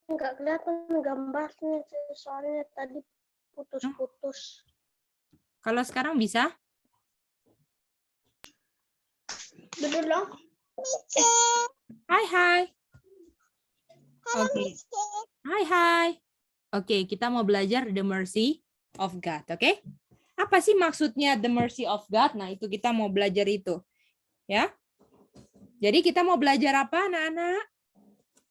nggak kelihatan gambarnya soalnya tadi putus-putus. Kalau sekarang bisa? Duduk dong. Hai. Oke. Hai. Oke, kita mau belajar the mercy of God, oke? Apa sih maksudnya the mercy of God? Nah, itu kita mau belajar itu. Ya. Jadi kita mau belajar apa, anak-anak?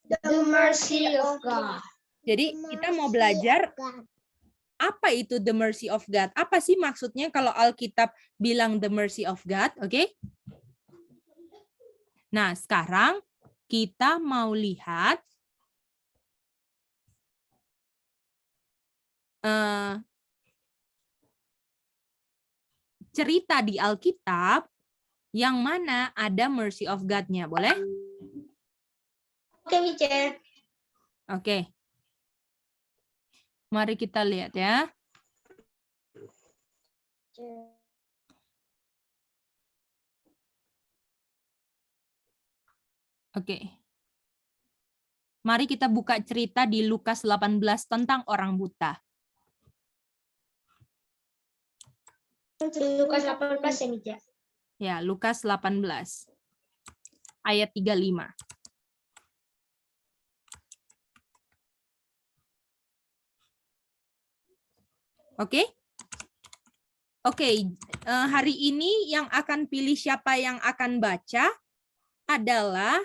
The mercy of God. Jadi kita mau belajar apa itu the mercy of God? Apa sih maksudnya kalau Alkitab bilang the mercy of God, oke? Nah, sekarang kita mau lihat cerita di Alkitab yang mana ada mercy of God-nya. Boleh? Oke, Mice. Oke. Mari kita lihat ya. Oke. Mari kita buka cerita di Lukas 18 tentang orang buta. Lukas 18 ya, Mice. Ya, Lukas 18 ayat 35. Oke? Oke, hari ini yang akan pilih siapa yang akan baca adalah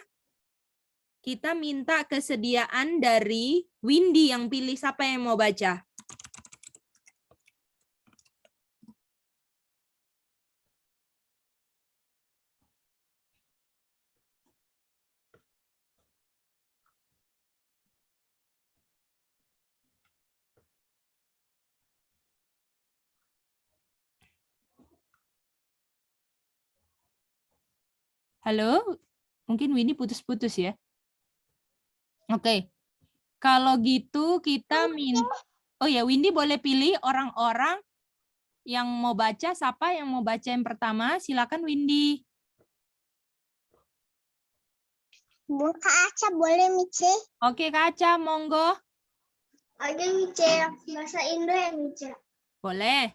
kita minta kesediaan dari Windy yang pilih siapa yang mau baca. Halo? Mungkin Windy putus-putus ya. Oke. Kalau gitu kita Oh ya, Windy boleh pilih orang-orang yang mau baca. Siapa yang mau baca yang pertama? Silakan Windy. Kak Aca boleh, Mice? Oke, Kak Aca, monggo. Aja, Mice. Bahasa Indo ya, Mice. Boleh.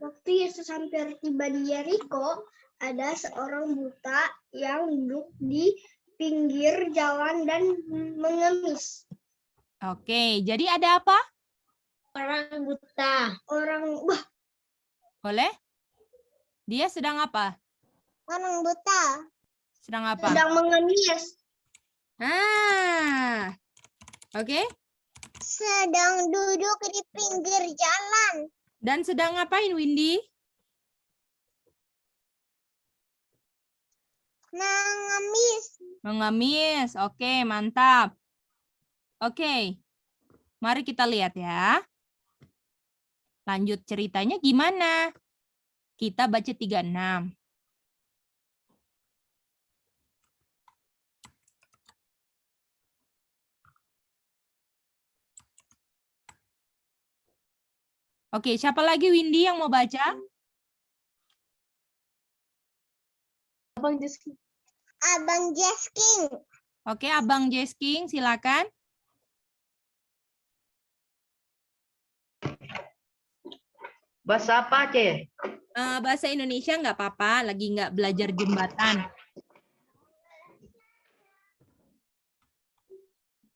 Waktu Yesus hampir tiba di Yeriko, ada seorang buta yang duduk di pinggir jalan dan mengemis. Oke, jadi ada apa? Orang buta. Boleh? Dia sedang apa? Orang buta. Sedang apa? Sedang mengemis. Oke. Sedang duduk di pinggir jalan. Dan sedang ngapain, Windy? Mengemis. Mengemis. Oke, mantap. Oke. Mari kita lihat ya. Lanjut ceritanya gimana? Kita baca 36. Oke, siapa lagi Windy yang mau baca? Abang Jesking. Oke, Abang Jesking, silakan. Bahasa apa, Ce? Bahasa Indonesia nggak apa-apa, lagi nggak belajar jembatan.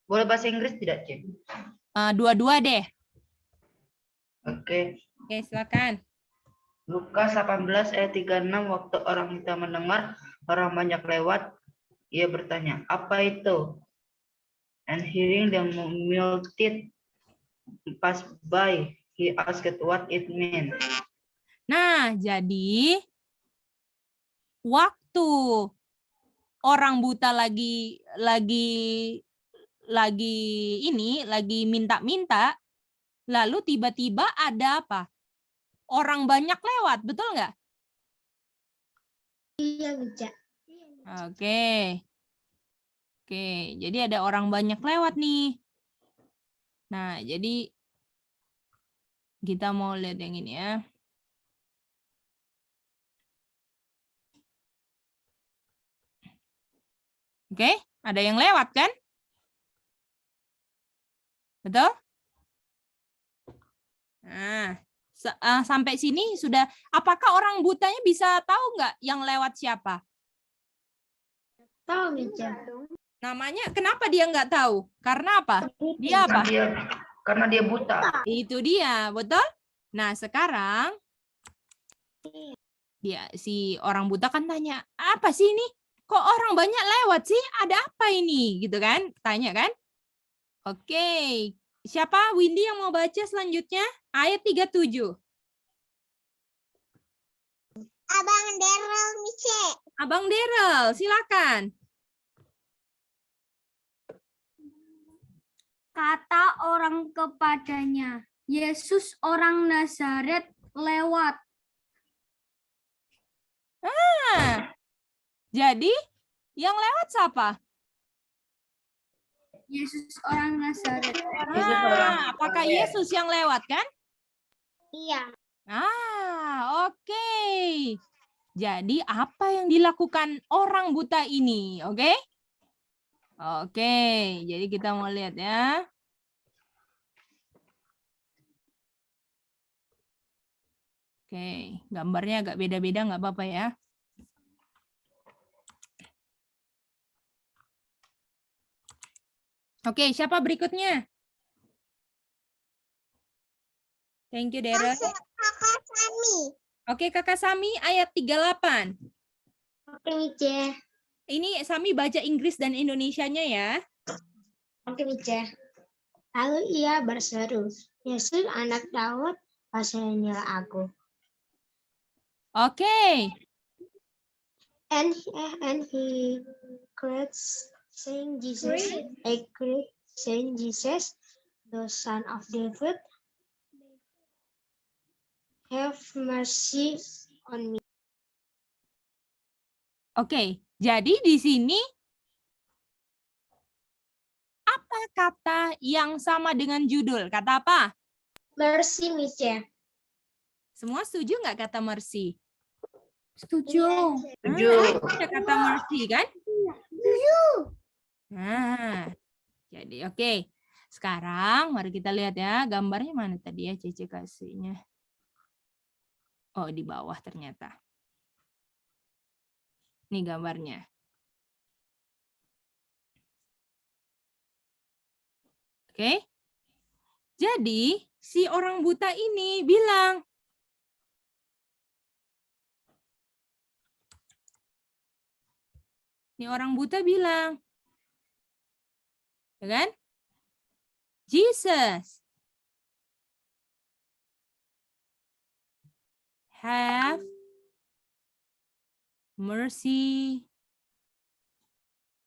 Boleh bahasa Inggris tidak, Ce? Dua-dua deh. Oke. Oke, silakan. Lukas 18 ayat 36, waktu orang itu mendengar orang banyak lewat, ia bertanya, apa itu? And hearing the multitude pass by, he asked what it meant. Nah, jadi waktu orang buta lagi minta-minta, lalu tiba-tiba ada apa? Orang banyak lewat, betul nggak? Iya, Mica. Oke. Oke, jadi ada orang banyak lewat nih. Nah, jadi kita mau lihat yang ini ya. Oke? Ada yang lewat kan? Betul? Nah, sampai sini sudah. Apakah orang butanya bisa tahu nggak yang lewat siapa? Tahu, Mica. Namanya, kenapa dia nggak tahu? Karena apa? Dia apa? Karena dia buta. Itu dia, betul? Nah, sekarang si orang buta kan tanya, apa sih ini? Kok orang banyak lewat sih? Ada apa ini? Gitu kan? Tanya kan? Oke. Siapa Windy yang mau baca selanjutnya? Ayat 37. Abang Daryl, Mice. Abang Daryl, silakan. Kata orang kepadanya, Yesus orang Nazaret lewat. Jadi, yang lewat siapa? Yesus orang Nazaret. Apakah Yesus yang lewat kan? Iya. Oke. Jadi, apa yang dilakukan orang buta ini? Oke? Oke, jadi kita mau lihat ya. Oke, gambarnya agak beda-beda, nggak apa-apa ya. Oke, siapa berikutnya? Thank you, Daryl. Kakak Sami. Oke, Kakak Sami, ayat 38. Oke, Mice. Ini Sami baca Inggris dan Indonesianya ya. Oke, Mice. Lalu ia berseru, Yesus anak Daud, kasianilah aku. Oke. And he cried, saying, Jesus, the Son of David, have mercy on me. Oke, jadi di sini apa kata yang sama dengan judul? Kata apa? Mercy, Mice. Semua setuju nggak kata mercy? Setuju. Ada kata mercy kan? Jadi oke. Sekarang mari kita lihat ya, gambarnya mana tadi ya Cece kasihnya. Oh, di bawah ternyata. Ini gambarnya. Oke. Jadi, si orang buta ini bilang, ini orang buta bilang, ya kan? Jesus, have mercy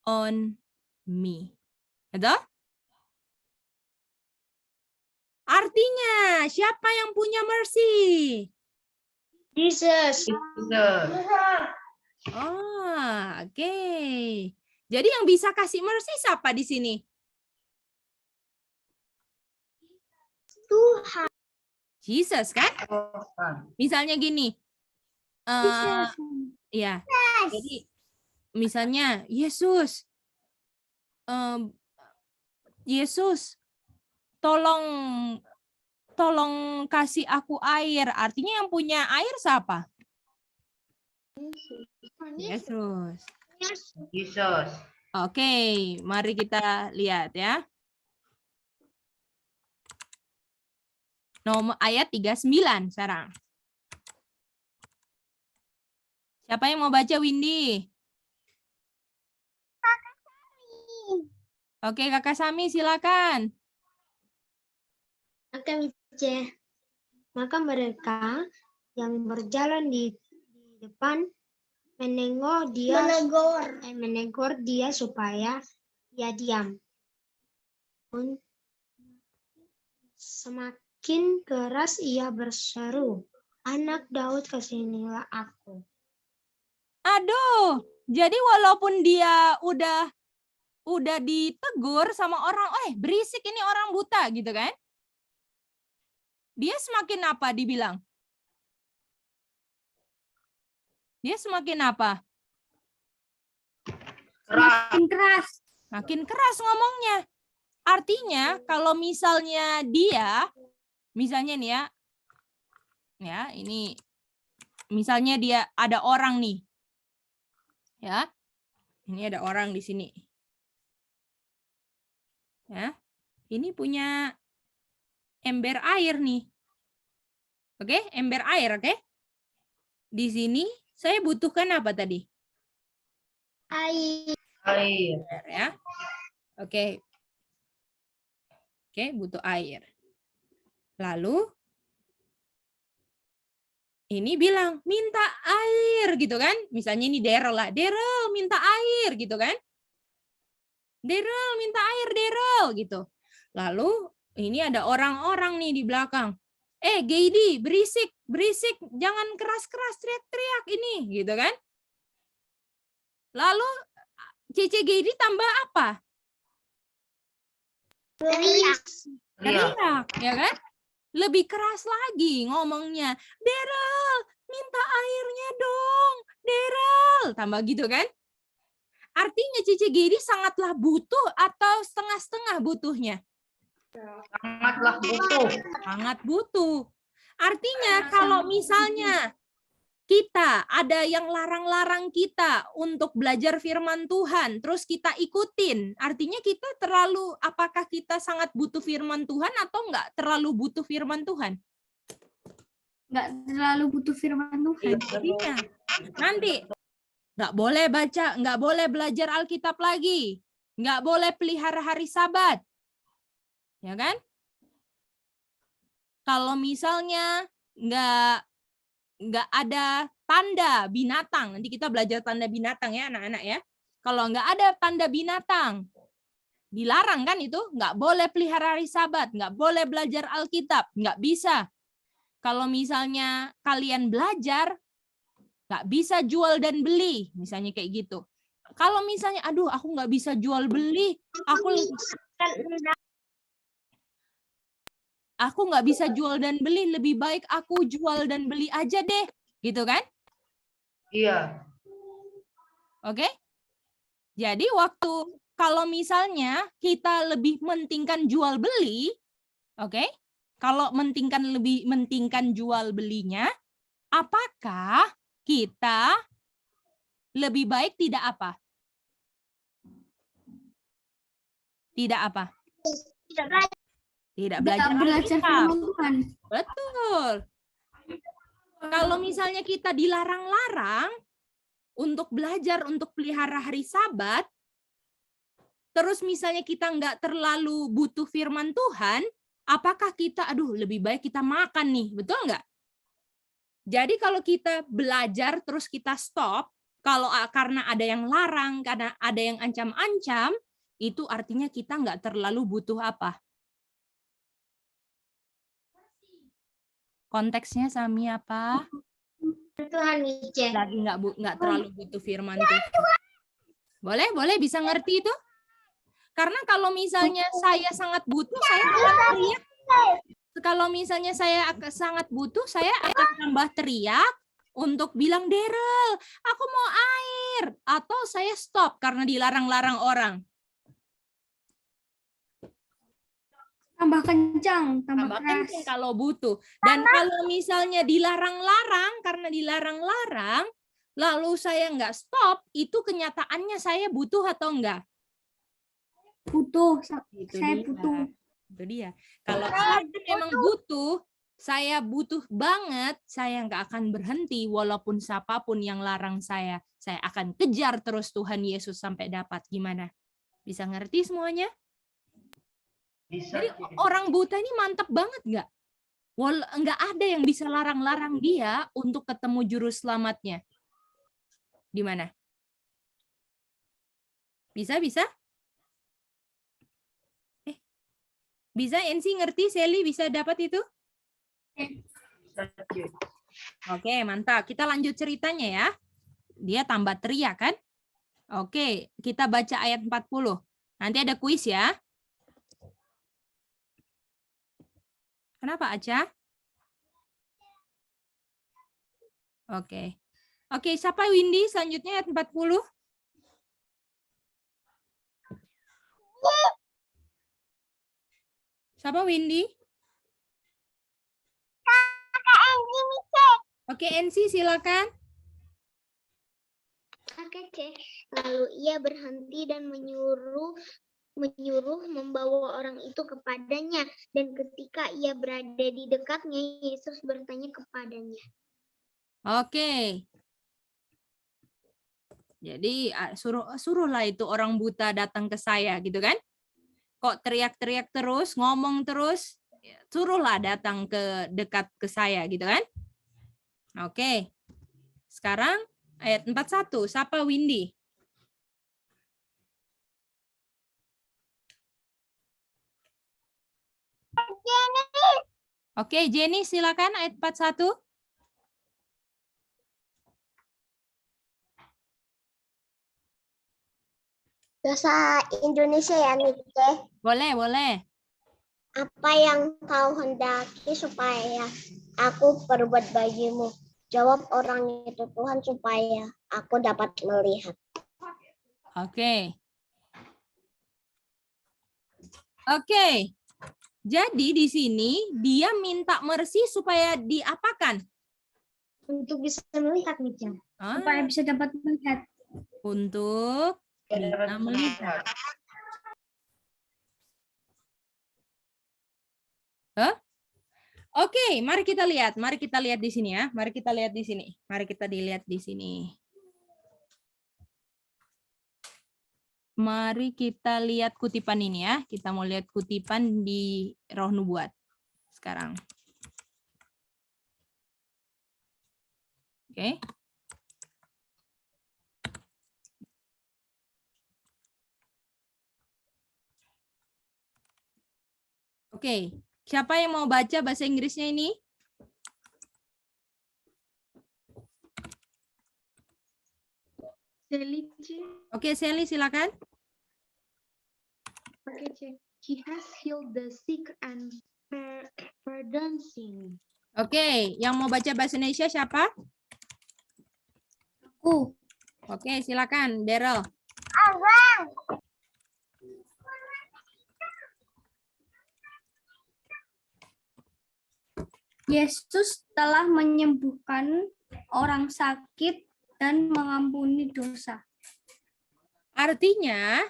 on me. Betul? Artinya, siapa yang punya mercy? Jesus. Oke. Jadi yang bisa kasih mercy siapa di sini? Tuhan. Jesus kan? Misalnya gini. Ya. Jadi misalnya Yesus. Yesus, tolong kasih aku air. Artinya yang punya air siapa? Yesus. Jesus. Oke, mari kita lihat ya. Nomor ayat 39 sekarang. Siapa yang mau baca, Windy? Oke, Kakak Sami silakan. Oke, Mice. Maka mereka yang berjalan di depan menegur dia supaya ia diam. Pun semakin keras ia berseru, anak Daud, kasihanilah aku. Aduh, jadi walaupun dia udah ditegur sama orang, berisik ini orang buta gitu kan? Dia semakin apa dibilang? Dia semakin apa? Semakin keras. makin keras ngomongnya. Artinya kalau misalnya dia, misalnya nih ya ini misalnya dia ada orang nih, ya, ini ada orang di sini, ya, ini punya ember air nih, oke, ember air, oke. Di sini saya butuhkan apa tadi? Air. Air. Ya, oke, butuh air. Lalu ini bilang minta air gitu kan? Misalnya ini Daryl lah, Daryl minta air gitu kan? Daryl minta air, Daryl gitu. Lalu ini ada orang-orang nih di belakang. Gady, berisik, berisik, jangan keras-keras teriak-teriak ini, gitu kan? Lalu Cece Gady tambah apa? Teriak. Teriak, ya kan? Lebih keras lagi ngomongnya. Daryl, minta airnya dong. Daryl, tambah gitu kan? Artinya Cici Gedi sangatlah butuh atau setengah-setengah butuhnya? Sangatlah butuh. Sangat butuh. Artinya kalau misalnya kita ada yang larang-larang kita untuk belajar firman Tuhan, terus kita ikutin, artinya kita terlalu, apakah kita sangat butuh firman Tuhan atau enggak terlalu butuh firman Tuhan? Nggak terlalu butuh firman Tuhan. Artinya nanti nggak boleh baca, nggak boleh belajar Alkitab lagi, nggak boleh pelihara hari Sabat, ya kan? Kalau misalnya nggak ada tanda binatang, nanti kita belajar tanda binatang ya anak-anak ya. Kalau nggak ada tanda binatang, dilarang kan itu, nggak boleh pelihara hari Sabat, nggak boleh belajar Alkitab, nggak bisa. Kalau misalnya kalian belajar, nggak bisa jual dan beli, misalnya kayak gitu. Kalau misalnya, aduh aku nggak bisa jual beli, aku nggak bisa jual dan beli, lebih baik aku jual dan beli aja deh, gitu kan? Iya. Oke? Jadi waktu kalau misalnya kita lebih mentingkan jual beli, oke? Kalau lebih mentingkan jual belinya, apakah kita lebih baik tidak apa? Tidak apa? Tidak belajar belajar Alkitab. firman Tuhan. Betul. Kalau misalnya kita dilarang-larang untuk belajar, untuk pelihara hari Sabat, terus misalnya kita nggak terlalu butuh firman Tuhan, apakah kita, aduh lebih baik kita makan nih, betul nggak? Jadi kalau kita belajar terus kita stop, kalau karena ada yang larang, karena ada yang ancam-ancam, itu artinya kita nggak terlalu butuh apa? Konteksnya Sami apa? Tuhan Ice. Lagi nggak terlalu butuh firman Tuhan. Boleh bisa ngerti itu? Karena kalau misalnya saya sangat butuh, saya akan teriak. Kalau misalnya saya sangat butuh, saya akan tambah teriak untuk bilang, Daryl, aku mau air. Atau saya stop karena dilarang-larang orang. Tambah kencang, tambah keras. Kencang kalau butuh. Dan kalau misalnya dilarang-larang, karena dilarang-larang, lalu saya nggak stop, itu kenyataannya saya butuh atau enggak? Butuh. Itu Saya dia. butuh. Itu dia. Kalau saya memang butuh, saya butuh banget, saya nggak akan berhenti walaupun siapapun yang larang saya. Saya akan kejar terus Tuhan Yesus sampai dapat. Gimana? Bisa ngerti semuanya? Bisa. Jadi orang buta ini mantap banget nggak? Nggak ada yang bisa larang-larang dia untuk ketemu juru selamatnya. Di mana? Bisa? Bisa NC ngerti? Sally bisa dapat itu? Oke, mantap. Kita lanjut ceritanya ya. Dia tambah teriak kan? Oke, kita baca ayat 40. Nanti ada kuis ya. Kenapa Aca? Oke. Oke, siapa Windy? Selanjutnya ayat 40. Siapa Windy? Oke, NC silakan. Oke, C. Lalu ia berhenti dan menyuruh membawa orang itu kepadanya. Dan ketika ia berada di dekatnya, Yesus bertanya kepadanya. Oke. Jadi suruhlah itu orang buta datang ke saya gitu kan? Kok teriak-teriak terus, ngomong terus, suruhlah datang ke dekat ke saya gitu kan? Oke. Sekarang ayat 41, siapa Windy? Oke, Jenny silakan ayat 41. Bahasa Indonesia ya, Nike. Boleh, boleh. Apa yang kau hendaki supaya aku perbuat bagimu? Jawab orang itu, Tuhan, supaya aku dapat melihat. Oke. Oke. Jadi di sini dia minta mercy supaya diapakan? Untuk bisa melihat, Nike. Supaya bisa dapat melihat. Untuk bisa melihat. Oke, mari kita lihat. Mari kita lihat di sini ya. Mari kita lihat di sini. Mari kita dilihat di sini. Mari kita lihat kutipan ini ya. Kita mau lihat kutipan di Roh Nubuat sekarang. Oke. Oke. Siapa yang mau baca bahasa Inggrisnya ini? Sally, Oke, Sally silakan. okay, check. He has healed the sick and pardoned sin. Oke, yang mau baca bahasa Indonesia siapa? Aku. Oke, silakan, Daryl. Yesus telah menyembuhkan orang sakit dan mengampuni dosa. Artinya,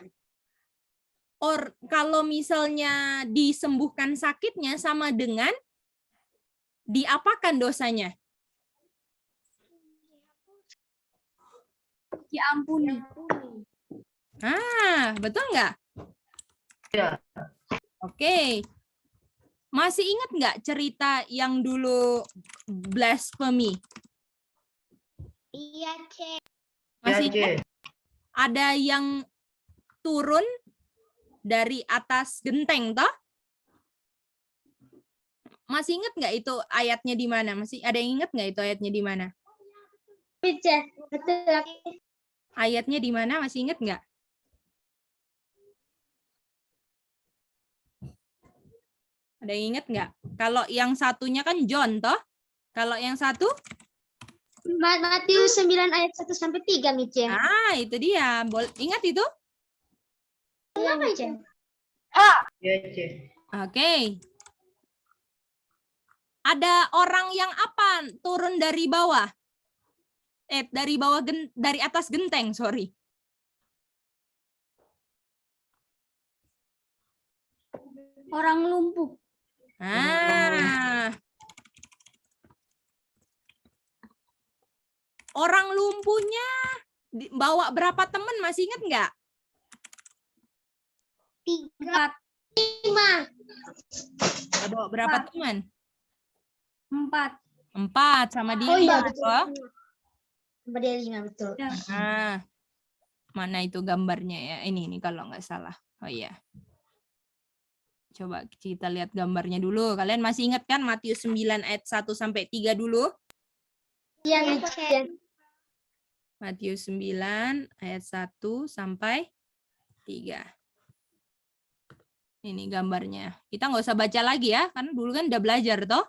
kalau misalnya disembuhkan sakitnya sama dengan diapakan dosanya? Diampuni. Betul nggak? Ya. Oke. Masih ingat nggak cerita yang dulu blasphemy? Iya, Cek. Masih Ya, ingat? C. Ada yang turun dari atas genteng, toh? Masih ingat nggak itu ayatnya di mana? Masih ada yang ingat nggak itu ayatnya di mana? Betul. Ayatnya di mana? Masih ingat nggak? Ada yang ingat nggak? Kalau yang satunya kan John, toh? Kalau yang satu? Matius 9 ayat 1 sampai 3, Mice. Itu dia. Ingat itu? Iya, Mice. Ya, C. Oke. Ada orang yang apa turun dari bawah? Dari atas genteng, sorry. Orang lumpuh. Orang lumpuhnya bawa berapa teman? Masih ingat nggak? 3, 5. Bawa berapa teman? 4. 4 sama dia. Oh iya, berapa? betul. Sama dia 5, betul. Mana itu gambarnya ya? Ini kalau nggak salah. Oh iya. Coba kita lihat gambarnya dulu. Kalian masih ingat kan Matius 9 ayat 1 sampai 3 dulu? Iya, Mice. Matius 9 ayat 1 sampai 3. Ini gambarnya. Kita nggak usah baca lagi ya, karena dulu kan udah belajar toh.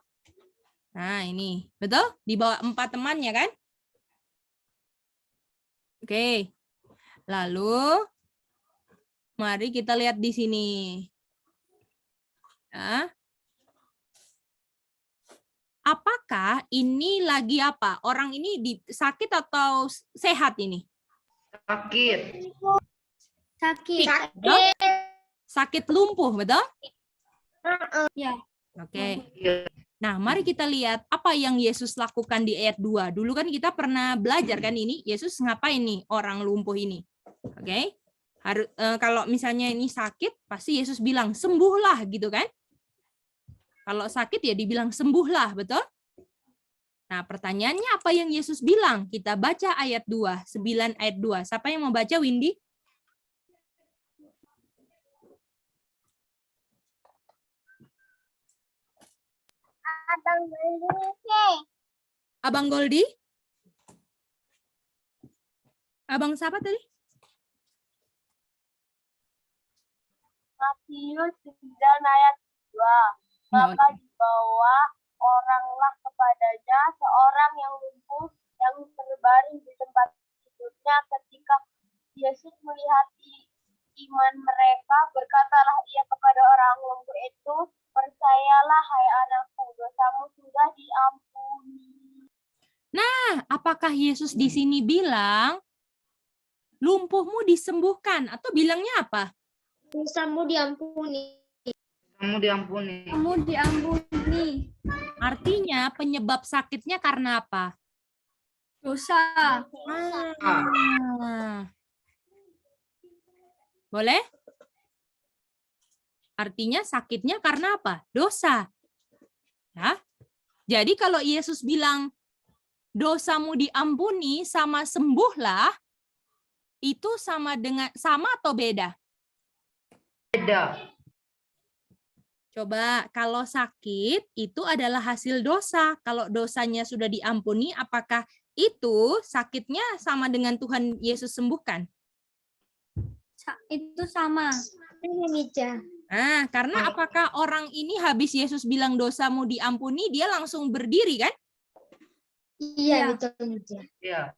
Nah ini, betul? Di bawah 4 temannya kan? Oke. Lalu, mari kita lihat di sini. Ya. Apakah ini lagi apa? Orang ini sakit atau sehat ini? Sakit. Sakit. Betul? Sakit lumpuh, betul? Ya. Oke. Iya. Nah, mari kita lihat apa yang Yesus lakukan di ayat 2. Dulu kan kita pernah belajar kan ini, Yesus ngapain nih orang lumpuh ini. Oke. Kalau misalnya ini sakit, pasti Yesus bilang sembuhlah gitu kan? Kalau sakit ya dibilang sembuhlah, betul? Nah, pertanyaannya apa yang Yesus bilang? Kita baca ayat 2, 9 ayat 2. Siapa yang mau baca, Windy? Abang Goldi? Abang siapa tadi? Matius 9 ayat 2. Maka dibawa oranglah kepadanya seorang yang lumpuh yang terbaring di tempat tidurnya. Ketika Yesus melihat iman mereka, berkatalah ia kepada orang lumpuh itu, percayalah hai anakku, dosamu sudah diampuni. Nah, apakah Yesus di sini bilang lumpuhmu disembuhkan atau bilangnya apa? Dosamu diampuni. Kamu diampuni. Kamu diampuni. Artinya penyebab sakitnya karena apa? Dosa. Boleh? Artinya sakitnya karena apa? Dosa. Ya. Jadi kalau Yesus bilang dosamu diampuni sama sembuhlah, itu sama atau beda? Beda. Coba kalau sakit itu adalah hasil dosa. Kalau dosanya sudah diampuni, apakah itu sakitnya sama dengan Tuhan Yesus sembuhkan? Itu sama. Nah, karena apakah orang ini habis Yesus bilang dosamu diampuni, dia langsung berdiri kan? Iya, betul. Iya.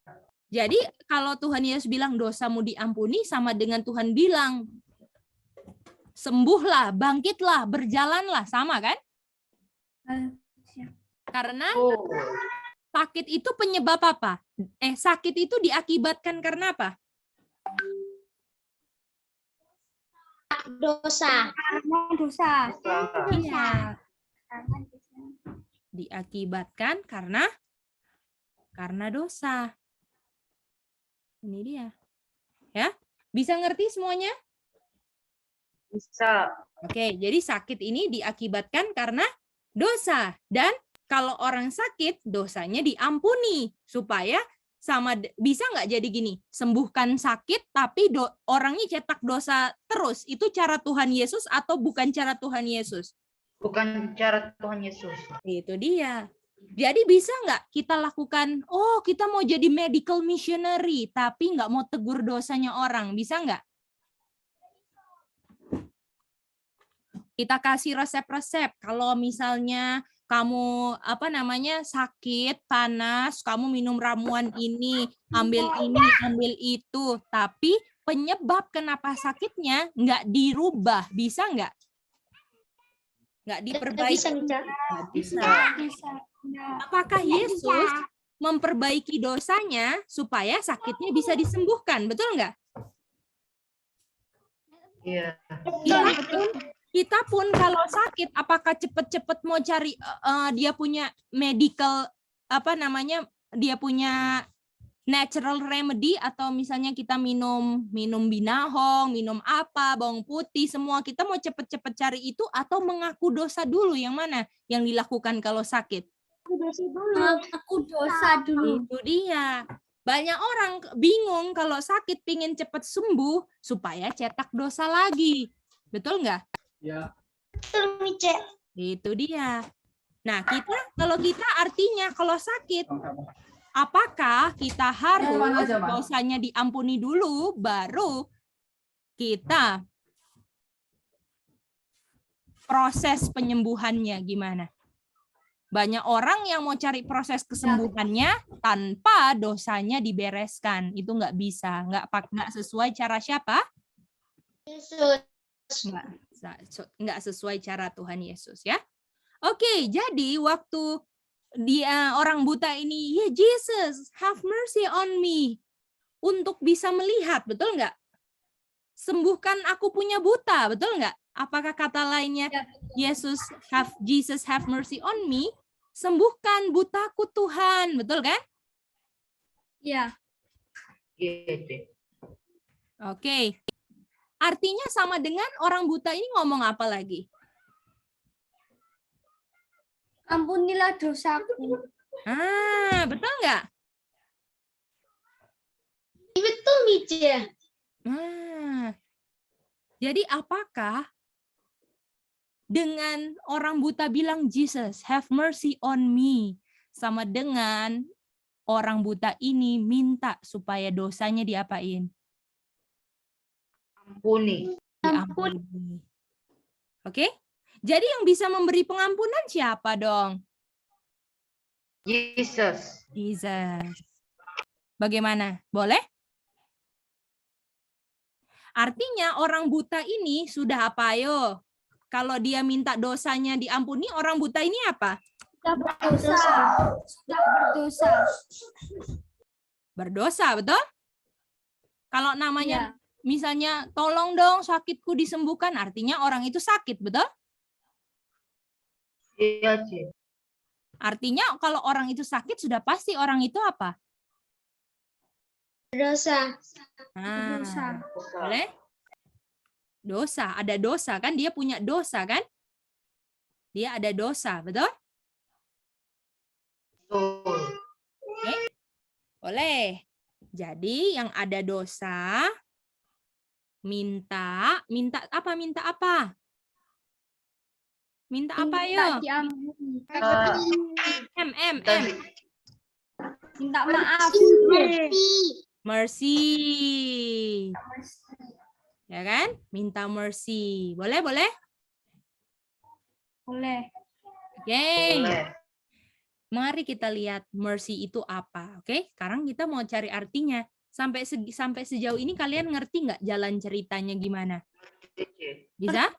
Jadi kalau Tuhan Yesus bilang dosamu diampuni sama dengan Tuhan bilang sembuhlah, bangkitlah, berjalanlah, sama kan? Karena sakit itu penyebab apa? Sakit itu diakibatkan karena apa? Dosa. Karena dosa. Iya. Diakibatkan karena dosa. Ini dia. Ya, bisa ngerti semuanya? Bisa. Oke, jadi sakit ini diakibatkan karena dosa. Dan kalau orang sakit, dosanya diampuni. Supaya bisa nggak jadi gini, sembuhkan sakit, tapi orangnya cetak dosa terus. Itu cara Tuhan Yesus atau bukan cara Tuhan Yesus? Bukan cara Tuhan Yesus. Itu dia. Jadi bisa nggak kita lakukan, kita mau jadi medical missionary, tapi nggak mau tegur dosanya orang. Bisa nggak? Kita kasih resep-resep. Kalau misalnya kamu sakit, panas, kamu minum ramuan ini, ambil itu, tapi penyebab kenapa sakitnya nggak dirubah, bisa nggak? Nggak diperbaiki. Bisa. Apakah Yesus memperbaiki dosanya supaya sakitnya bisa disembuhkan, betul nggak? Iya. Kita pun kalau sakit, apakah cepet-cepet mau cari dia punya medical dia punya natural remedy, atau misalnya kita minum binahong, minum bawang putih, semua kita mau cepet-cepet cari itu atau mengaku dosa dulu? Yang mana yang dilakukan kalau sakit? Mengaku dosa dulu. Itu dia. Banyak orang bingung kalau sakit pingin cepet sembuh supaya cetak dosa lagi. Betul nggak? Ya. Betul, Mice. Itu dia. Nah, kalau kita artinya kalau sakit, apakah kita harus dosanya diampuni dulu, baru kita proses penyembuhannya gimana? Banyak orang yang mau cari proses kesembuhannya tanpa dosanya dibereskan. Itu nggak bisa, nggak sesuai cara siapa? Yesus. nggak sesuai cara Tuhan Yesus ya. Oke, jadi waktu dia orang buta ini, ya Jesus, have mercy on me, untuk bisa melihat, betul nggak? Sembuhkan aku punya buta, betul nggak? Apakah kata lainnya, Jesus have mercy on me, sembuhkan butaku Tuhan, betul kan? Ya. Gitu. Oke. Artinya sama dengan orang buta ini ngomong apa lagi? Ampunilah dosaku. Betul nggak? Betul, Mice. Jadi apakah dengan orang buta bilang Jesus, have mercy on me, sama dengan orang buta ini minta supaya dosanya diapain? Ampuni. Diampuni. Oke? Jadi yang bisa memberi pengampunan siapa dong? Jesus. Jesus. Bagaimana? Boleh? Artinya orang buta ini sudah apa ayo? Kalau dia minta dosanya diampuni, orang buta ini apa? Sudah berdosa. Sudah berdosa. Berdosa, betul? Kalau namanya Ya. misalnya tolong dong sakitku disembuhkan, artinya orang itu sakit, betul? Iya, Cik. Artinya kalau orang itu sakit sudah pasti orang itu apa? Dosa. Berdosa. Boleh? Dosa, ada dosa kan? Dia punya dosa kan? Dia ada dosa, betul? Betul. Boleh. Jadi yang ada dosa minta apa? Minta apa? Minta apa Minta yuk? diampuni. M. Minta maaf. Mercy. Ya kan? Minta mercy. Boleh? Boleh. Oke. Boleh. Mari kita lihat mercy itu apa. Oke, sekarang kita mau cari artinya. Sampai sejauh ini kalian ngerti nggak jalan ceritanya gimana? Cik. Bisa?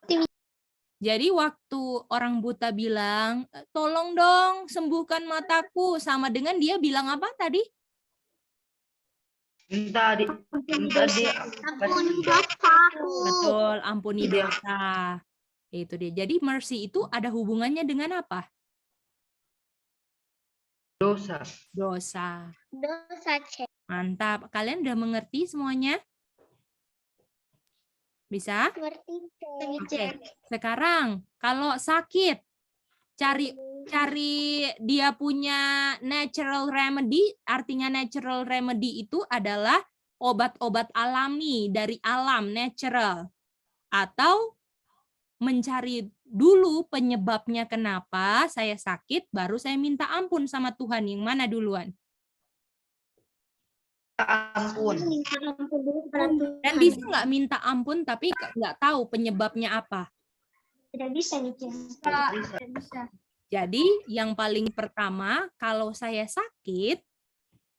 Jadi waktu orang buta bilang, tolong dong sembuhkan mataku. Sama dengan dia bilang apa tadi? Minta di Betul, ampuni dosa. Itu dia. Jadi mercy itu ada hubungannya dengan apa? dosa. Dosa. Dosa, Cek. Mantap. Kalian udah mengerti semuanya? Bisa? Ngerti, Oke. Cek. Sekarang kalau sakit, cari dia punya natural remedy. Artinya natural remedy itu adalah obat-obat alami dari alam, natural. Atau mencari dulu penyebabnya kenapa saya sakit, baru saya minta ampun sama Tuhan. Yang mana duluan? Ampun. Minta ampun dulu kepada Tuhan. Dan bisa nggak minta ampun tapi nggak tahu penyebabnya apa? Tidak bisa, Mice. Bisa. Jadi yang paling pertama kalau saya sakit,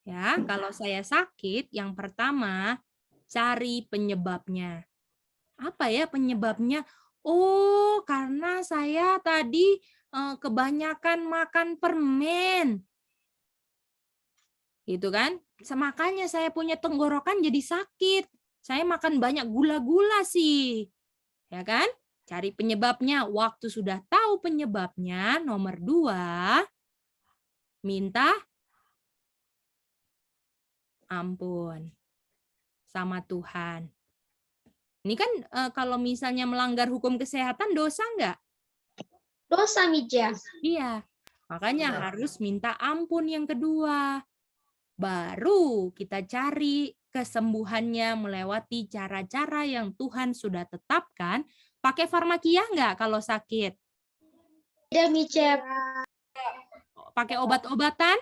yang pertama cari penyebabnya. Apa ya penyebabnya? Oh, karena saya tadi kebanyakan makan permen. Gitu kan? Makanya saya punya tenggorokan jadi sakit. Saya makan banyak gula-gula sih. Ya kan? Cari penyebabnya. Waktu sudah tahu penyebabnya, nomor 2, minta ampun sama Tuhan. Ini kan kalau misalnya melanggar hukum kesehatan dosa nggak? Dosa, Mice. Iya. Makanya harus minta ampun yang kedua. Baru kita cari kesembuhannya melewati cara-cara yang Tuhan sudah tetapkan. Pakai farmakia nggak kalau sakit? Tidak, Mice. Pakai obat-obatan?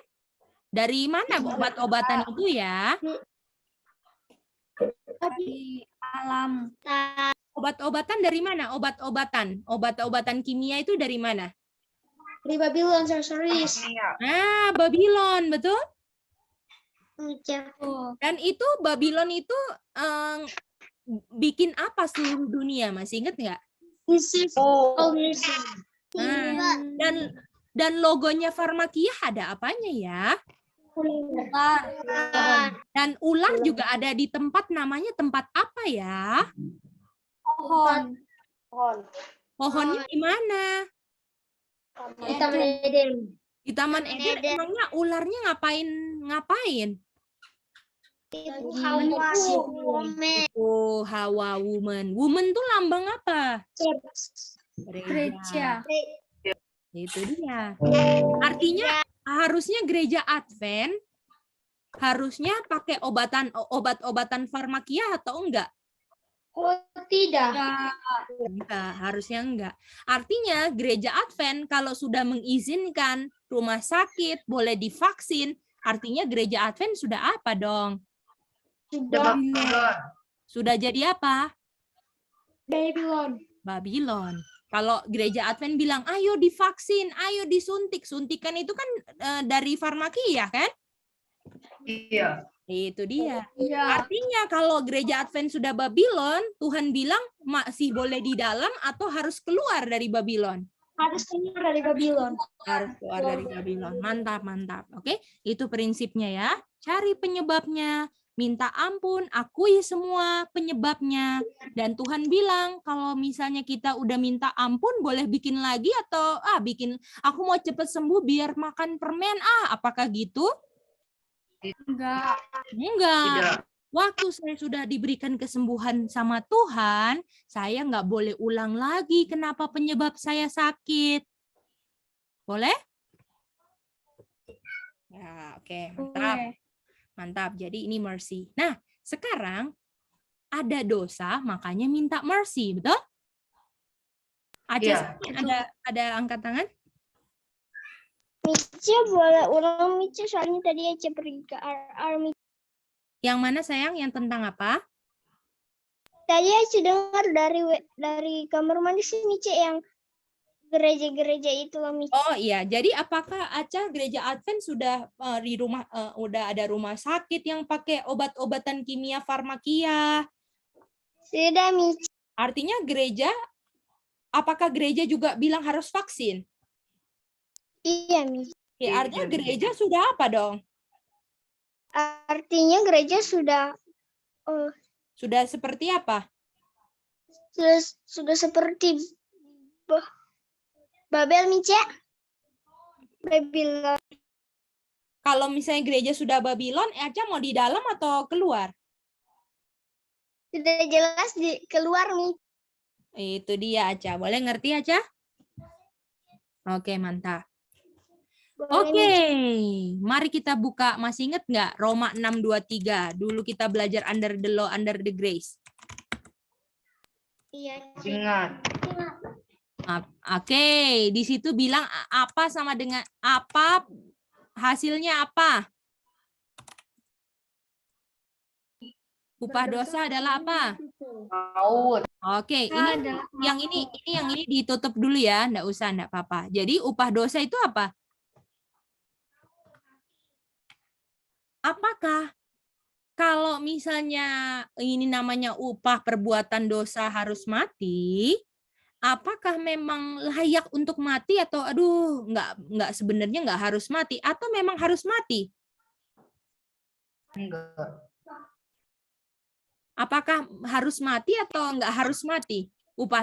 Dari mana obat-obatan itu ya? Di alam. Obat-obatan dari mana? Obat-obatan kimia itu dari mana? Dari Babylon Sorceries. Nah, Babylon, betul? Mice. Dan itu Babylon itu bikin apa seluruh dunia? Masih ingat nggak? Nah, dan logonya Pharmakia ada apanya ya? Dan ular juga ada di tempat namanya tempat apa ya? Pohon. Pohonnya di mana? Eden. Di Taman Eden. Emangnya ularnya ngapain? Oh, Hawa Woman. Woman tuh lambang apa? Gereja. Itu dia. Artinya harusnya gereja Advent harusnya pakai obat-obatan Pharmakia atau enggak? Oh, tidak. Enggak, harusnya enggak. Artinya gereja Advent kalau sudah mengizinkan rumah sakit boleh divaksin, artinya gereja Advent sudah apa dong? Sudah jadi apa? Babylon. Kalau gereja Advent bilang, ayo divaksin, ayo disuntik. Suntikan itu kan dari Pharmakia kan? Iya. Itu dia. Iya. Artinya kalau gereja Advent sudah Babylon, Tuhan bilang masih boleh di dalam atau harus keluar dari Babylon? Harus keluar dari Babylon. Harus keluar dari Babylon. Mantap, mantap. Oke, itu prinsipnya ya. Cari penyebabnya, minta ampun, akui semua penyebabnya. Dan Tuhan bilang kalau misalnya kita udah minta ampun, boleh bikin lagi atau aku mau cepet sembuh biar makan permen. Apakah gitu? Enggak. Enggak. Waktu saya sudah diberikan kesembuhan sama Tuhan, saya nggak boleh ulang lagi kenapa penyebab saya sakit. Boleh? Ya, oke, mantap. Mantap. Jadi ini mercy. Nah, sekarang ada dosa, makanya minta mercy, betul? Aja ada angkat tangan? Mice boleh ulang Mice, soalnya tadi Ece pergi ke RR. Yang mana sayang? Yang tentang apa? Tadi Ece dengar dari kamar mandi sih Mice yang gereja-gereja itu loh Mice. Oh iya, jadi apakah Aca gereja Advent sudah di rumah udah ada rumah sakit yang pakai obat-obatan kimia Pharmakia? Sudah Mice. Artinya apakah gereja juga bilang harus vaksin? Iya Mice. Ya, artinya gereja sudah apa dong? Artinya gereja sudah Sudah seperti apa? sudah seperti Babel Mice. Babylon. Kalau misalnya gereja sudah Babylon, Aca mau di dalam atau keluar? Sudah jelas keluar Mice. Itu dia Aca. Boleh ngerti Aca? Oke, mantap. Oke, mari kita buka. Masih ingat nggak Roma 6:23? Dulu kita belajar under the law, under the grace. Iya. Ingat. Oke, di situ bilang apa sama dengan apa, hasilnya apa? Upah dosa adalah apa? Maut. Oke, yang ini ditutup dulu ya, enggak usah, enggak apa-apa. Jadi upah dosa itu apa? Apakah kalau misalnya ini namanya upah perbuatan dosa harus mati, apakah memang layak untuk mati atau enggak sebenarnya enggak harus mati atau memang harus mati? Enggak. Apakah harus mati atau enggak harus mati?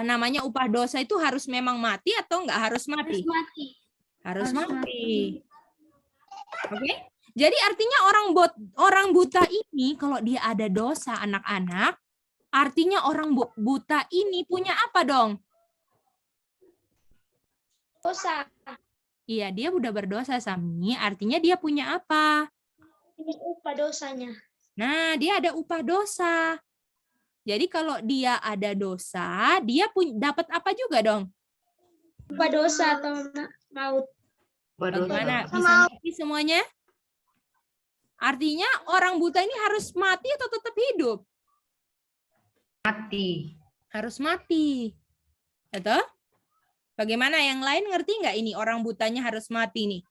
Namanya upah dosa itu harus memang mati atau enggak harus mati? Harus mati. Oke? Jadi artinya orang buta ini kalau dia ada dosa anak-anak, artinya orang buta ini punya apa dong? Dosa. Iya, dia udah berdosa Sami, artinya dia punya apa? Ini upah dosanya. Nah, dia ada upah dosa. Jadi kalau dia ada dosa, dia dapat apa juga dong? Upah dosa atau maut. Bagaimana? Bisa ngerti semuanya? Artinya orang buta ini harus mati atau tetap hidup? Mati. Harus mati. Betul? Bagaimana yang lain ngerti nggak ini orang butanya harus mati nih?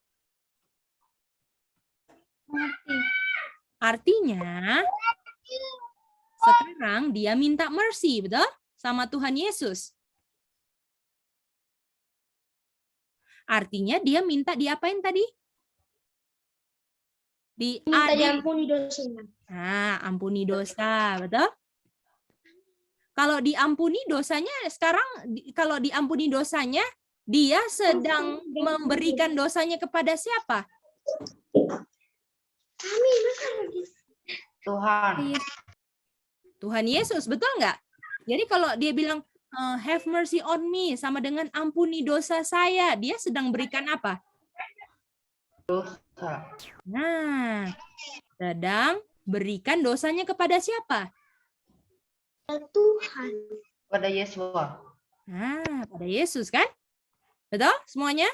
Mati. Artinya sekarang dia minta mercy, betul? Sama Tuhan Yesus. Artinya dia minta diapain tadi? Minta diampuni dosanya. Nah, ampuni dosa, betul? Kalau diampuni dosanya sekarang, kalau diampuni dosanya, dia sedang memberikan dosanya kepada siapa? Tuhan. Tuhan Yesus, betul nggak? Jadi kalau dia bilang have mercy on me sama dengan ampuni dosa saya, dia sedang berikan apa? Dosa. Nah, sedang berikan dosanya kepada siapa? Tuhan. Pada Yesus. Nah, pada Yesus kan? Betul semuanya?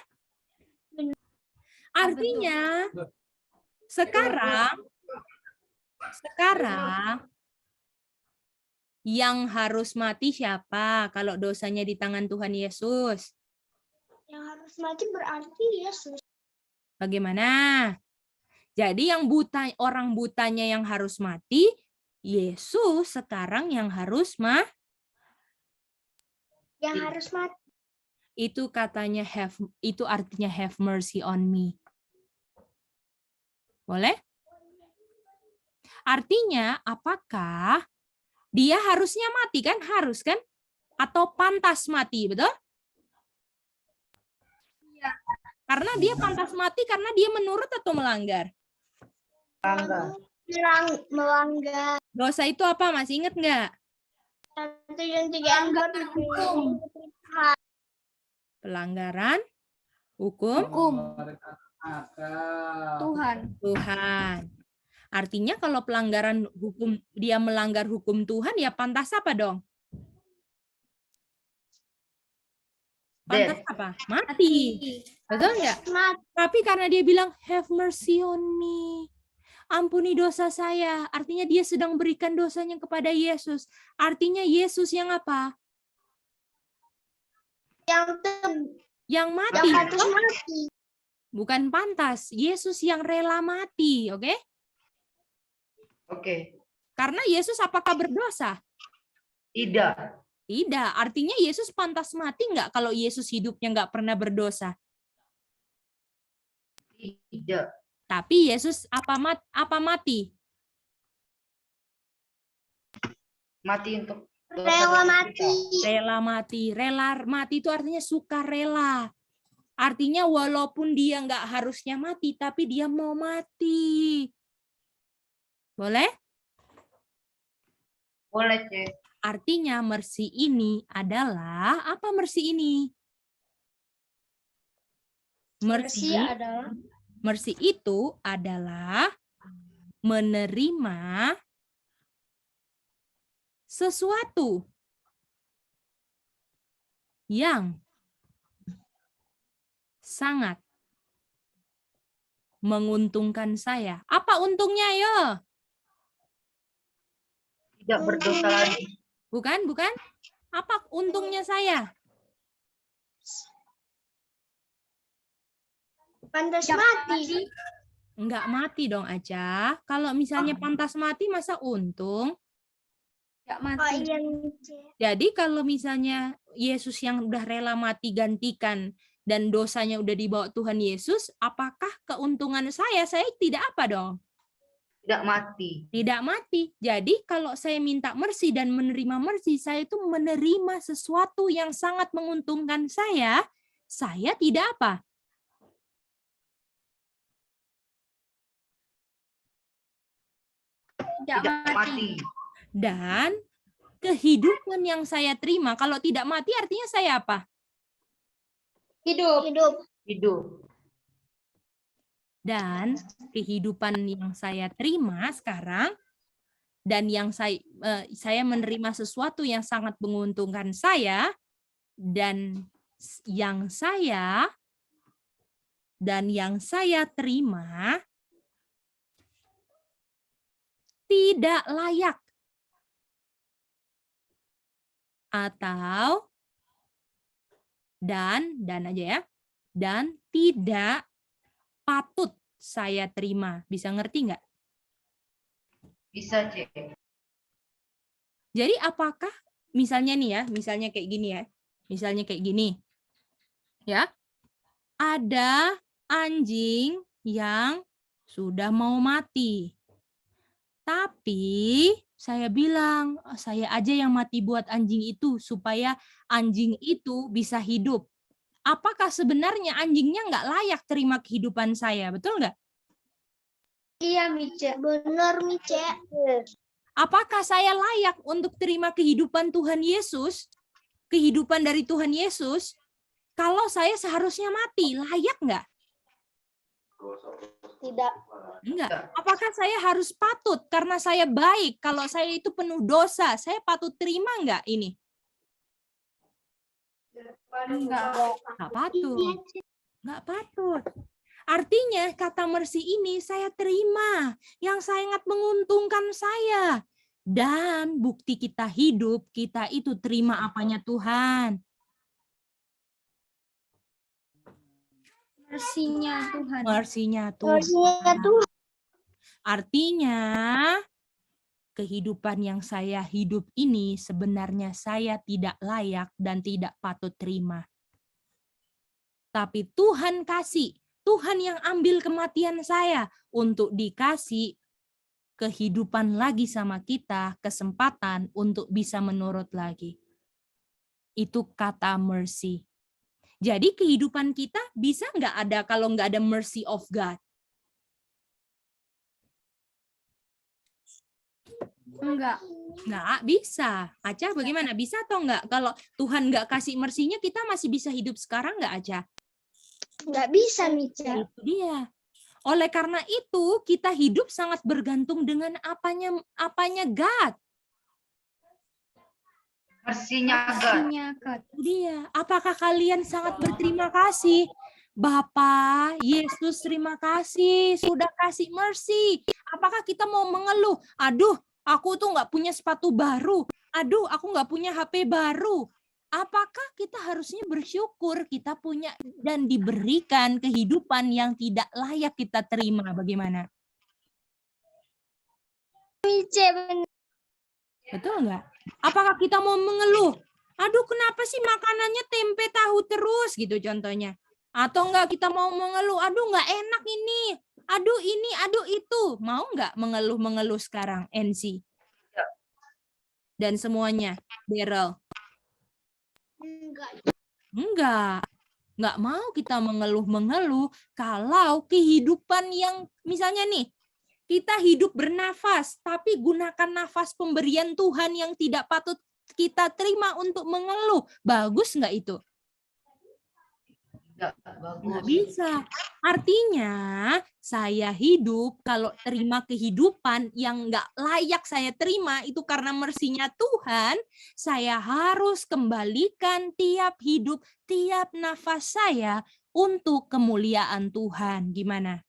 Artinya sekarang yang harus mati siapa kalau dosanya di tangan Tuhan Yesus? Yang harus mati berarti Yesus. Bagaimana? Jadi yang buta, orang butanya yang harus mati, Yesus sekarang yang harus Yang harus mati. itu katanya itu artinya have mercy on me. Boleh? Artinya apakah dia harusnya mati kan? Harus kan? Atau pantas mati, betul? Iya. Karena dia pantas mati karena dia menurut atau melanggar? Melanggar. Dosa itu apa? Masih ingat nggak? 1 hukum. Pelanggaran hukum Tuhan. Artinya kalau pelanggaran hukum, dia melanggar hukum Tuhan, ya pantas apa dong? Pantas apa? Mati. Betul nggak? Tapi karena dia bilang, have mercy on me. Ampuni dosa saya. Artinya dia sedang berikan dosanya kepada Yesus. Artinya Yesus yang apa? Yang mati. Yang pantas mati. Bukan pantas. Yesus yang rela mati. Oke? Oke. Karena Yesus apakah berdosa? Tidak. Tidak. Artinya Yesus pantas mati nggak kalau Yesus hidupnya nggak pernah berdosa? Tidak. Tapi Yesus apa mati? Mati untuk Rela mati. Rela mati. Rela mati itu artinya suka rela. Artinya walaupun dia nggak harusnya mati, tapi dia mau mati. Boleh? Boleh, Cek. Artinya mercy ini adalah, apa mercy ini? Mercy adalah mercy itu adalah menerima sesuatu yang sangat menguntungkan saya. Apa untungnya, yo? Tidak berdosa lagi. Bukan? Apa untungnya saya? Pantas mati. Enggak mati dong, Aca. Kalau misalnya pantas mati, masa untung? nggak Oh mati. iya. Jadi kalau misalnya Yesus yang udah rela mati gantikan dan dosanya udah dibawa Tuhan Yesus, apakah keuntungan saya? Saya tidak apa dong? Tidak mati. Tidak mati. Jadi kalau saya minta mercy dan menerima mercy, saya itu menerima sesuatu yang sangat menguntungkan saya tidak apa? Tidak mati. Dan kehidupan yang saya terima, kalau tidak mati artinya saya apa? Hidup. Hidup. Dan kehidupan yang saya terima sekarang, dan yang saya menerima sesuatu yang sangat menguntungkan saya, dan yang saya terima tidak layak atau dan aja ya, dan tidak patut saya terima. Bisa ngerti nggak? Bisa, Cek. Jadi apakah misalnya nih ya, misalnya kayak gini ya. Misalnya kayak gini. Ya. ada anjing yang sudah mau mati. Tapi saya bilang, saya aja yang mati buat anjing itu supaya anjing itu bisa hidup. Apakah sebenarnya anjingnya nggak layak terima kehidupan saya? Betul nggak? Iya, Mice. Benar, Mice. Apakah saya layak untuk terima kehidupan Tuhan Yesus? Kehidupan dari Tuhan Yesus? Kalau saya seharusnya mati, layak nggak? Tidak. Enggak. Apakah saya harus patut karena saya baik? Kalau saya itu penuh dosa, saya patut terima enggak ini? Enggak patut. Enggak patut. Artinya kata mercy ini saya terima yang sangat menguntungkan saya. Dan bukti kita hidup, kita itu terima apanya Tuhan. Mercy-nya Tuhan. Mercy-nya Tuhan. Artinya, kehidupan yang saya hidup ini sebenarnya saya tidak layak dan tidak patut terima. Tapi Tuhan kasih, Tuhan yang ambil kematian saya untuk dikasih kehidupan lagi sama kita, kesempatan untuk bisa menurut lagi. Itu kata mercy. Jadi kehidupan kita bisa nggak ada kalau nggak ada mercy of God? Enggak. Nggak bisa. Aca bagaimana? Bisa atau nggak? Kalau Tuhan nggak kasih mercy-nya, kita masih bisa hidup sekarang nggak, Aca? Nggak bisa, Mice. Itu dia. Oleh karena itu, kita hidup sangat bergantung dengan apanya God. Mercy-nya God. Mercy-nya God. Itu dia. Apakah kalian sangat berterima kasih? Bapa, Yesus terima kasih sudah kasih mercy. Apakah kita mau mengeluh? Aduh, aku tuh nggak punya sepatu baru. Aduh, aku nggak punya HP baru. Apakah kita harusnya bersyukur kita punya dan diberikan kehidupan yang tidak layak kita terima? Bagaimana? Mice, benar. Betul nggak? Apakah kita mau mengeluh? Aduh, kenapa sih makanannya tempe tahu terus gitu contohnya? Atau enggak kita mau mengeluh? Aduh, nggak enak ini. Aduh ini, aduh itu. Mau nggak mengeluh-mengeluh sekarang, NC? Dan semuanya, Daryl? Enggak. Nggak mau kita mengeluh-mengeluh kalau kehidupan yang misalnya nih, kita hidup bernafas, tapi gunakan nafas pemberian Tuhan yang tidak patut kita terima untuk mengeluh. Bagus nggak itu? Nggak bisa. Artinya, saya hidup kalau terima kehidupan yang nggak layak saya terima, itu karena mercy-nya Tuhan, saya harus kembalikan tiap hidup, tiap nafas saya untuk kemuliaan Tuhan. Gimana?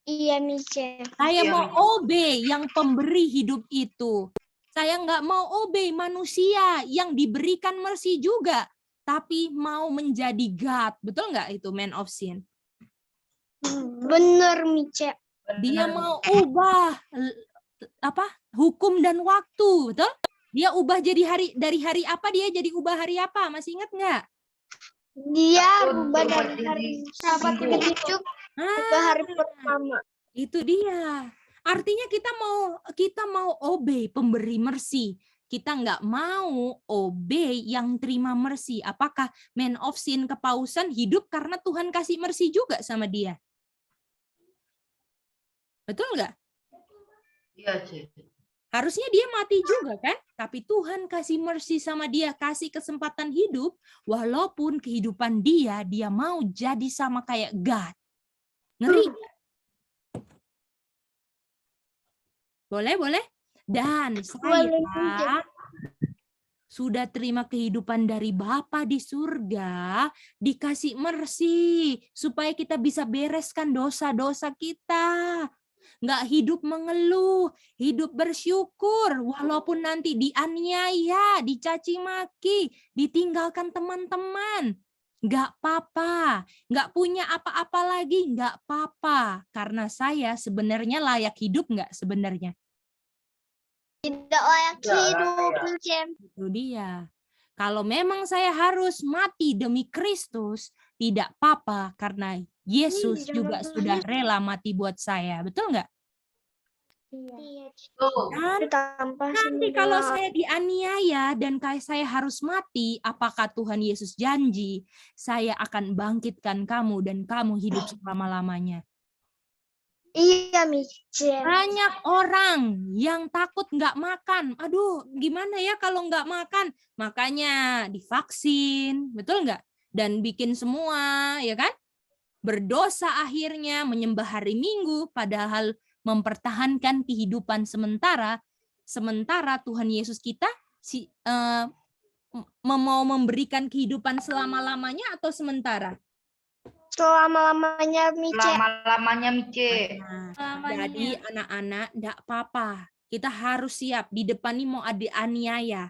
Iya, Mice. Saya mau obey yang pemberi hidup itu. Saya nggak mau obey manusia yang diberikan mercy juga, tapi mau menjadi God. Betul nggak itu man of sin? Benar, Mice. Dia mau ubah hukum dan waktu, betul? Dia ubah jadi dari hari apa dia jadi ubah hari apa? Masih ingat nggak? Dia rubah dari hari Sabat ke Jumat ke hari pertama. Itu dia. Artinya kita mau obey pemberi mercy. Kita nggak mau obey yang terima mercy. Apakah man of sin kepausan hidup karena Tuhan kasih mercy juga sama dia? Betul nggak? Iya, Cik. Harusnya dia mati juga kan? Tapi Tuhan kasih mercy sama dia, kasih kesempatan hidup. Walaupun kehidupan dia mau jadi sama kayak God. Ngeri. Boleh? Dan saya sudah terima kehidupan dari Bapa di surga, dikasih mercy, supaya kita bisa bereskan dosa-dosa kita. Nggak hidup mengeluh, hidup bersyukur, walaupun nanti dianiaya, dicaci maki, ditinggalkan teman-teman. Nggak apa-apa, nggak punya apa-apa lagi, nggak apa-apa. Karena saya sebenarnya layak hidup nggak sebenarnya? Tidak layak hidup, Mice. Itu dia. Kalau memang saya harus mati demi Kristus, tidak apa-apa karena Yesus juga sudah rela mati buat saya. Betul nggak? Dan nanti kalau saya dianiaya dan saya harus mati, apakah Tuhan Yesus janji saya akan bangkitkan kamu dan kamu hidup selama-lamanya? Iya, Mice. Banyak orang yang takut nggak makan. Aduh, gimana ya kalau nggak makan? Makanya divaksin, betul nggak? Dan bikin semua, ya kan? Berdosa akhirnya menyembah hari Minggu, padahal mempertahankan kehidupan sementara. Sementara Tuhan Yesus kita mau memberikan kehidupan selama-lamanya atau sementara? Selama-lamanya, Mice. Lama-lamanya, Mice. Jadi anak-anak enggak apa-apa. Kita harus siap. Di depan ini mau ada aniaya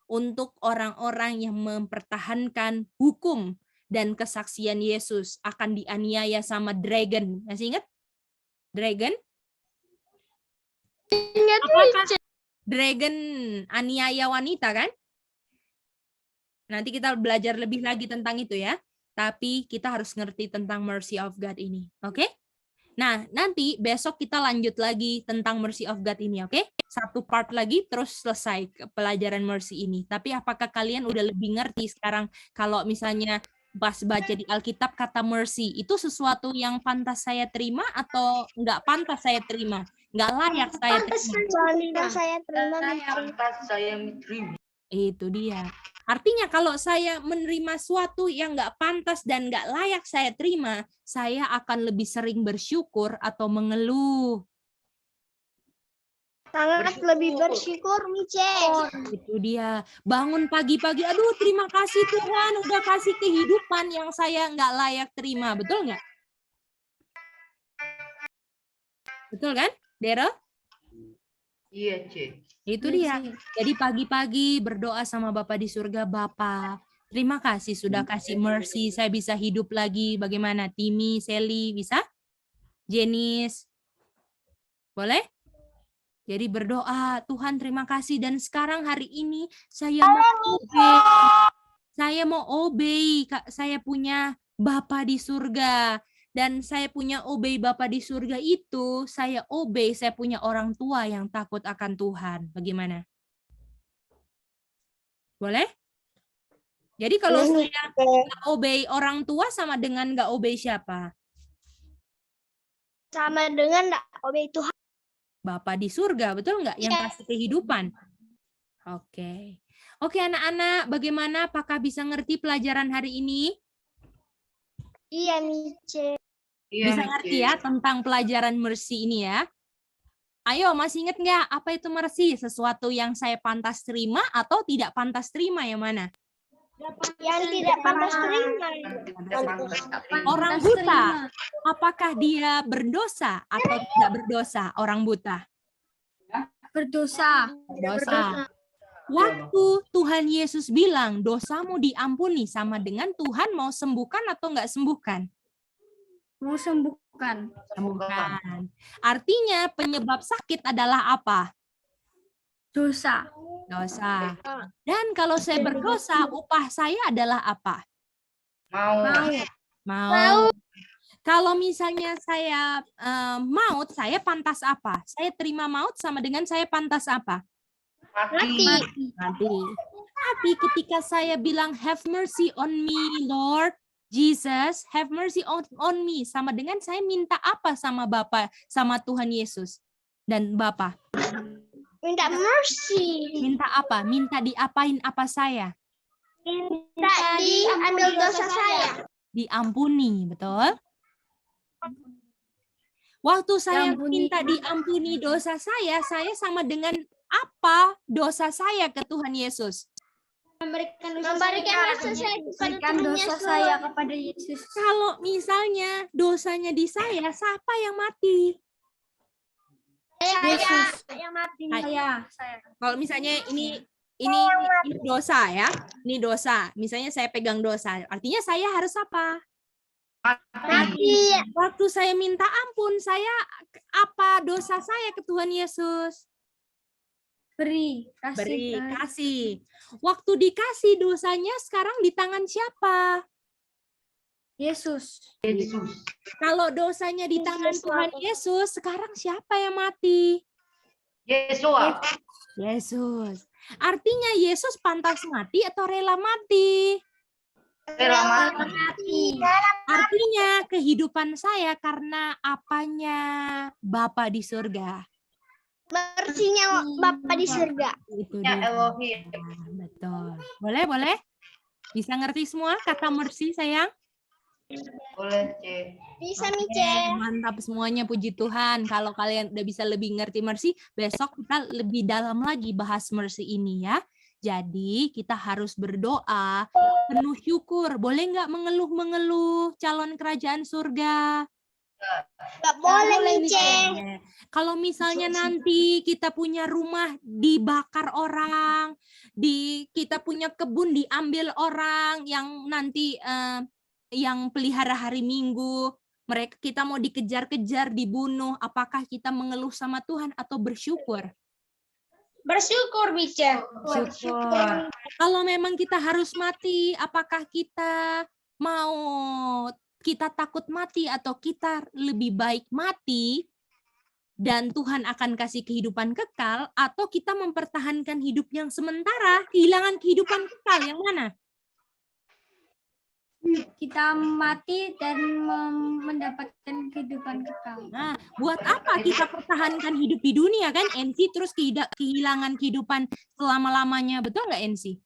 untuk orang-orang yang mempertahankan hukum dan kesaksian Yesus akan dianiaya sama dragon. Masih ingat? Dragon? Ingat, Apakah dragon aniaya wanita kan? Nanti kita belajar lebih lagi tentang itu ya. Tapi kita harus ngerti tentang mercy of God ini. Oke? Nah, nanti besok kita lanjut lagi tentang mercy of God ini, oke? Satu part lagi terus selesai pelajaran mercy ini. Tapi apakah kalian udah lebih ngerti sekarang kalau misalnya pas baca di Alkitab kata mercy, itu sesuatu yang pantas saya terima atau nggak pantas saya terima? Nggak layak saya terima? Pantas saya terima, Mice. Pantas saya terima. Itu dia. Artinya kalau saya menerima sesuatu yang nggak pantas dan nggak layak saya terima, saya akan lebih sering bersyukur atau mengeluh. Sangat lebih bersyukur, Mice. Itu dia. Bangun pagi-pagi, aduh terima kasih Tuhan udah kasih kehidupan yang saya nggak layak terima. Betul nggak? Betul kan, Dero? Iya, Ce. Itu dia. Jadi pagi-pagi berdoa sama Bapa di surga, Bapa, terima kasih sudah kasih mercy, saya bisa hidup lagi. Bagaimana? Timi, Sally, bisa? Jenis? Boleh? Jadi berdoa, Tuhan terima kasih dan sekarang hari ini saya mau obey. Saya mau obey, saya punya Bapa di surga. Dan saya punya obey Bapa di surga itu, saya obey, saya punya orang tua yang takut akan Tuhan. Bagaimana? Boleh? Jadi kalau saya nggak obey orang tua sama dengan nggak obey siapa? Sama dengan nggak obey Tuhan. Bapa di surga, betul nggak? Yang kasih kehidupan. Oke. Oke anak-anak, bagaimana? Apakah bisa ngerti pelajaran hari ini? Iya, Mice. Iya, Bisa Mice. ngerti ya tentang pelajaran mercy ini ya? Ayo, masih ingat nggak apa itu mercy? Sesuatu yang saya pantas terima atau tidak pantas terima, yang mana? Yang tidak pantas terima. Tidak pantas terima. Orang buta, apakah dia berdosa atau tidak berdosa? Orang buta. Berdosa. Dosa. Waktu Tuhan Yesus bilang dosamu diampuni sama dengan Tuhan mau sembuhkan atau nggak sembuhkan? Mau sembuhkan. Sembuhkan. Artinya penyebab sakit adalah apa? Dosa. Dosa. Dan kalau saya berdosa, upah saya adalah apa? Mau. Kalau misalnya saya maut, saya pantas apa? Saya terima maut sama dengan saya pantas apa? Mati. Tapi ketika saya bilang have mercy on me, Lord Jesus, have mercy on me, sama dengan saya minta apa sama Bapa, sama Tuhan Yesus dan Bapa? Minta mercy. Minta apa? Minta diapain apa saya? Minta diambil dosa saya. Diampuni, betul? Waktu saya minta diampuni dosa saya sama dengan apa dosa saya ke Tuhan Yesus? Memberikan dosa saya kepada Yesus. Kalau misalnya dosanya di saya, siapa yang mati? Yesus yang mati. Saya. Kalau misalnya ini dosa ya, ini dosa. Misalnya saya pegang dosa, artinya saya harus apa? Mati. Waktu saya minta ampun, saya apa dosa saya ke Tuhan Yesus? Beri. Kasih. Beri, kasih. Waktu dikasih dosanya sekarang di tangan siapa? Yesus. Yesus. Kalau dosanya di tangan Tuhan Yesus, sekarang siapa yang mati? Yesua. Yesus. Artinya Yesus pantas mati atau rela mati? Rela mati. Artinya kehidupan saya karena apanya Bapa di surga. Mersinya Bapa di surga. Itu Ya dia. Elohim. Betul. Boleh? Bisa ngerti semua kata mercy, sayang? Boleh, C. Bisa Oke, Mice. mantap semuanya, puji Tuhan. Kalau kalian udah bisa lebih ngerti mercy, besok kita lebih dalam lagi bahas mercy ini ya. Jadi kita harus berdoa, penuh syukur. Boleh nggak mengeluh-mengeluh calon kerajaan surga? Gak boleh Mice. Kalau misalnya nanti kita punya rumah dibakar orang, kita punya kebun diambil orang yang nanti yang pelihara hari Minggu, kita mau dikejar-kejar, dibunuh, apakah kita mengeluh sama Tuhan atau bersyukur? Bersyukur Mice. Syukur. Kalau memang kita harus mati, apakah kita takut mati atau kita lebih baik mati dan Tuhan akan kasih kehidupan kekal, atau kita mempertahankan hidup yang sementara, kehilangan kehidupan kekal, yang mana? Kita mati dan mendapatkan kehidupan kekal. Nah, buat apa kita pertahankan hidup di dunia kan, NC, terus kehilangan kehidupan selama-lamanya, betul nggak NC?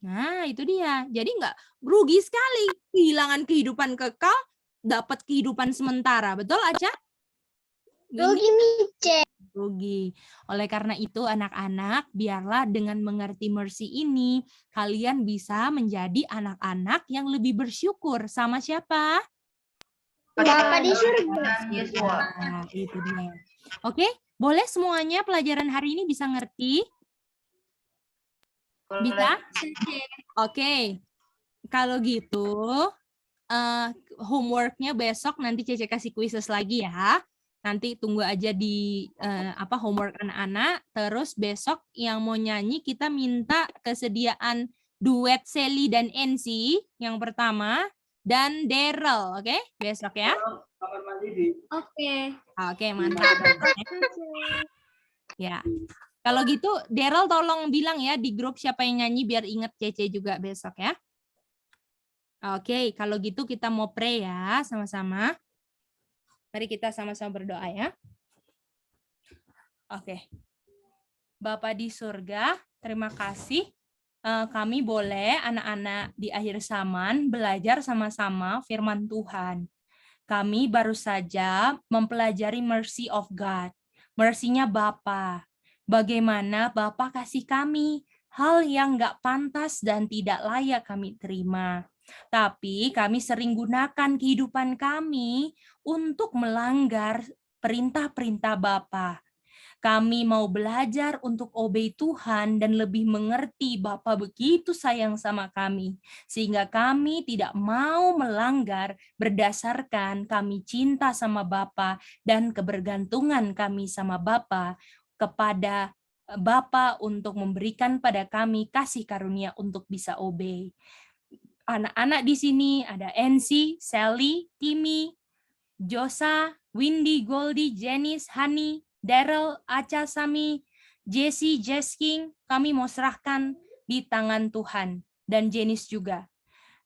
Nah, itu dia. Jadi nggak rugi sekali kehilangan kehidupan kekal, dapat kehidupan sementara, betul Aca? Rugi Mice. Rugi. Oleh karena itu anak-anak, biarlah dengan mengerti mercy ini, kalian bisa menjadi anak-anak yang lebih bersyukur. Sama siapa? Bapa di surga. Yesua. Nah, itu dia. Oke, boleh semuanya pelajaran hari ini bisa ngerti? Bisa? Oke. Kalau gitu, homework-nya besok nanti Cece kasih quizzes lagi ya. Nanti tunggu aja di homework anak-anak. Terus besok yang mau nyanyi kita minta kesediaan duet Sally dan NC yang pertama dan Daryl, oke? Besok ya. Oke. Oke, mantap. Ya. Kalau gitu Daryl tolong bilang ya di grup siapa yang nyanyi biar inget Cece juga besok ya. Oke, kalau gitu kita mau pray ya sama-sama. Mari kita sama-sama berdoa ya. Oke. Bapa di surga, terima kasih. Kami boleh anak-anak di akhir zaman belajar sama-sama firman Tuhan. Kami baru saja mempelajari mercy of God. Mercy-nya Bapa. Bagaimana Bapa kasih kami hal yang nggak pantas dan tidak layak kami terima. Tapi kami sering gunakan kehidupan kami untuk melanggar perintah-perintah Bapa. Kami mau belajar untuk obey Tuhan dan lebih mengerti Bapa begitu sayang sama kami. Sehingga kami tidak mau melanggar berdasarkan kami cinta sama Bapa dan kebergantungan kami sama Bapa kepada Bapa untuk memberikan pada kami kasih karunia untuk bisa obey. Anak-anak di sini ada NC, Sally, Timmy, Josa, Windy, Goldie, Janice, Hani, Daryl, Aca, Sami, Jesse, Jesking, kami mau serahkan di tangan Tuhan, dan Janice juga.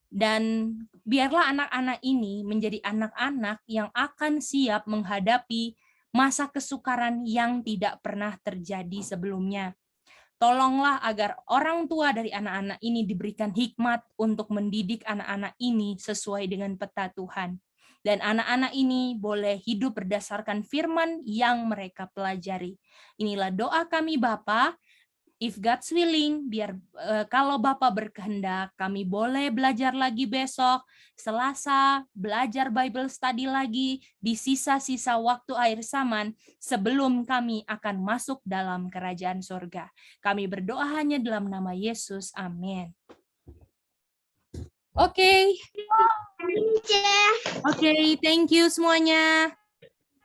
Dan biarlah anak-anak ini menjadi anak-anak yang akan siap menghadapi masa kesukaran yang tidak pernah terjadi sebelumnya. Tolonglah agar orang tua dari anak-anak ini diberikan hikmat untuk mendidik anak-anak ini sesuai dengan peta Tuhan. Dan anak-anak ini boleh hidup berdasarkan firman yang mereka pelajari. Inilah doa kami Bapa. If God's willing, biar kalau Bapak berkehendak, kami boleh belajar lagi besok, Selasa, belajar Bible study lagi di sisa-sisa waktu akhir zaman sebelum kami akan masuk dalam kerajaan surga. Kami berdoa hanya dalam nama Yesus. Amin. Oke, thank you semuanya.